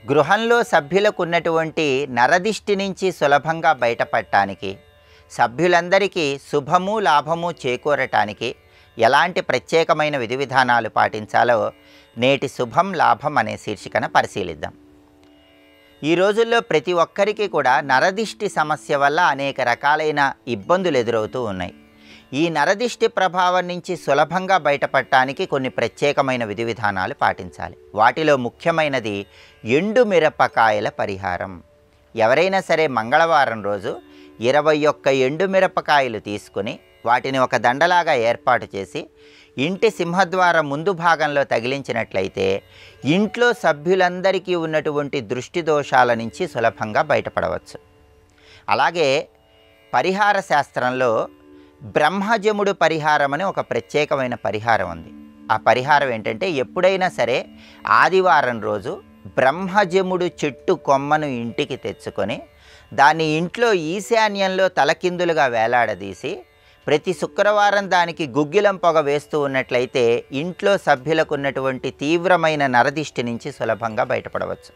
గృహంలో సభ్యులకు ఉన్నటువంటి నరదిష్టి నుంచి సులభంగా బయటపడటానికి, సభ్యులందరికీ శుభము లాభము చేకూరటానికి ఎలాంటి ప్రత్యేకమైన విధి విధానాలు పాటించాలో నేటి శుభం లాభం అనే శీర్షికన పరిశీలిద్దాం. ఈ రోజుల్లో ప్రతి ఒక్కరికి కూడా నరదిష్టి సమస్య వల్ల అనేక రకాలైన ఇబ్బందులు ఎదురవుతూ ఉన్నాయి. ఈ నరదిష్టి ప్రభావం నుంచి సులభంగా బయటపడటానికి కొన్ని ప్రత్యేకమైన విధి విధానాలు పాటించాలి. వాటిలో ముఖ్యమైనది ఎండు మిరపకాయల పరిహారం. ఎవరైనా సరే మంగళవారం రోజు 21 ఎండు మిరపకాయలు తీసుకుని వాటిని ఒక దండలాగా ఏర్పాటు చేసి ఇంటి సింహద్వారం ముందు భాగంలో తగిలించినట్లయితే ఇంట్లో సభ్యులందరికీ ఉన్నటువంటి దృష్టి దోషాల నుంచి సులభంగా బయటపడవచ్చు. అలాగే పరిహార శాస్త్రంలో బ్రహ్మజముడు పరిహారం అని ఒక ప్రత్యేకమైన పరిహారం ఉంది. ఆ పరిహారం ఏంటంటే, ఎప్పుడైనా సరే ఆదివారం రోజు బ్రహ్మజముడు చెట్టు కొమ్మను ఇంటికి తెచ్చుకొని దాన్ని ఇంట్లో ఈశాన్యంలో తలకిందులుగా వేలాడదీసి ప్రతి శుక్రవారం దానికి గుగ్గిలం పొగ వేస్తూ ఉన్నట్లయితే ఇంట్లో సభ్యులకు ఉన్నటువంటి తీవ్రమైన నరదిష్టి నుంచి సులభంగా బయటపడవచ్చు.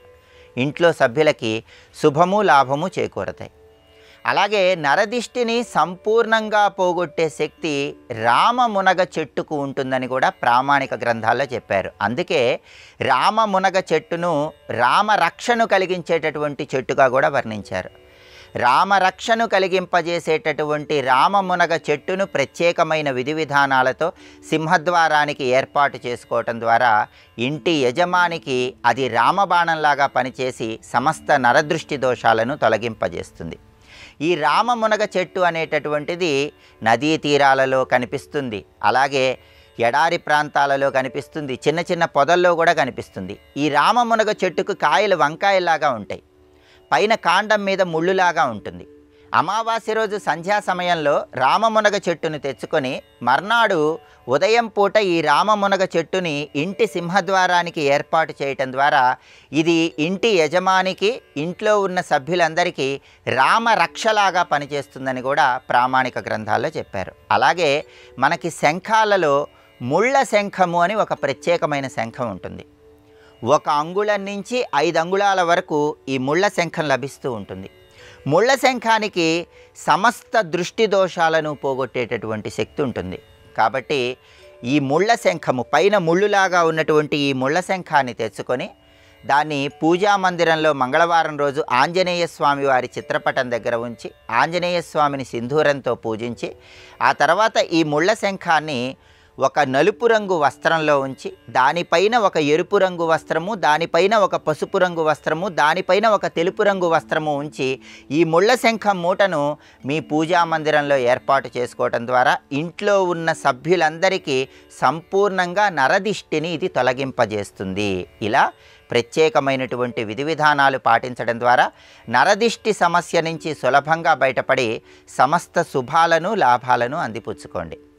ఇంట్లో సభ్యులకి శుభము లాభము చేకూరతాయి. అలాగే నరదిష్టిని సంపూర్ణంగా పోగొట్టే శక్తి రామమునగ చెట్టుకు ఉంటుందని కూడా ప్రామాణిక గ్రంథాల్లో చెప్పారు. అందుకే రామమునగ చెట్టును రామరక్షను కలిగించేటటువంటి చెట్టుగా కూడా వర్ణించారు. రామరక్షను కలిగింపజేసేటటువంటి రామమునగ చెట్టును ప్రత్యేకమైన విధి విధానాలతో సింహద్వారానికి ఏర్పాటు చేసుకోవటం ద్వారా ఇంటి యజమానికి అది రామబాణంలాగా పనిచేసి సమస్త నరదృష్టి దోషాలను తొలగింపజేస్తుంది. ఈ రామమునగ చెట్టు అనేటటువంటిది నదీ తీరాలలో కనిపిస్తుంది, అలాగే ఎడారి ప్రాంతాలలో కనిపిస్తుంది, చిన్న చిన్న పొదల్లో కూడా కనిపిస్తుంది. ఈ రామమునగ చెట్టుకు కాయలు వంకాయలాగా ఉంటాయి, పైన కాండం మీద ముళ్ళులాగా ఉంటుంది. అమావాస్య రోజు సంధ్యా సమయంలో రామమునగ చెట్టును తెచ్చుకొని మర్నాడు ఉదయం పూట ఈ రామమునగ చెట్టుని ఇంటి సింహద్వారానికి ఏర్పాటు చేయటం ద్వారా ఇది ఇంటి యజమానికి, ఇంట్లో ఉన్న సభ్యులందరికీ రామరక్షలాగా పనిచేస్తుందని కూడా ప్రామాణిక గ్రంథాల్లో చెప్పారు. అలాగే మనకి శంఖాలలో ముళ్ళ శంఖము అని ఒక ప్రత్యేకమైన శంఖం ఉంటుంది. 1 అంగుళం నుంచి 5 అంగుళాల వరకు ఈ ముళ్ళ శంఖం లభిస్తూ ఉంటుంది. ముళ్ళ శంఖానికి సమస్త దృష్టి దోషాలను పోగొట్టేటటువంటి శక్తి ఉంటుంది. కాబట్టి ఈ ముళ్ళ శంఖము పైన ముళ్ళులాగా ఉన్నటువంటి ఈ ముళ్ళ శంఖాన్ని తెచ్చుకొని దాన్ని పూజా మందిరంలో మంగళవారం రోజు ఆంజనేయ స్వామి వారి చిత్రపటం దగ్గర ఉంచి ఆంజనేయ స్వామిని సింధూరంతో పూజించి ఆ తర్వాత ఈ ముళ్ళ శంఖాన్ని ఒక నలుపు రంగు వస్త్రంలో ఉంచి దానిపైన ఒక ఎరుపు రంగు వస్త్రము, దానిపైన ఒక పసుపు రంగు వస్త్రము, దానిపైన ఒక తెలుపు రంగు వస్త్రము ఉంచి ఈ ముళ్ళ శంఖం మూటను మీ పూజా మందిరంలో ఏర్పాటు చేసుకోవటం ద్వారా ఇంట్లో ఉన్న సభ్యులందరికీ సంపూర్ణంగా నరదిష్టిని ఇది తొలగింపజేస్తుంది. ఇలా ప్రత్యేకమైనటువంటి విధి విధానాలు పాటించడం ద్వారా నరదిష్టి సమస్య నుంచి సులభంగా బయటపడి సమస్త శుభాలను లాభాలను అందిపుచ్చుకోండి.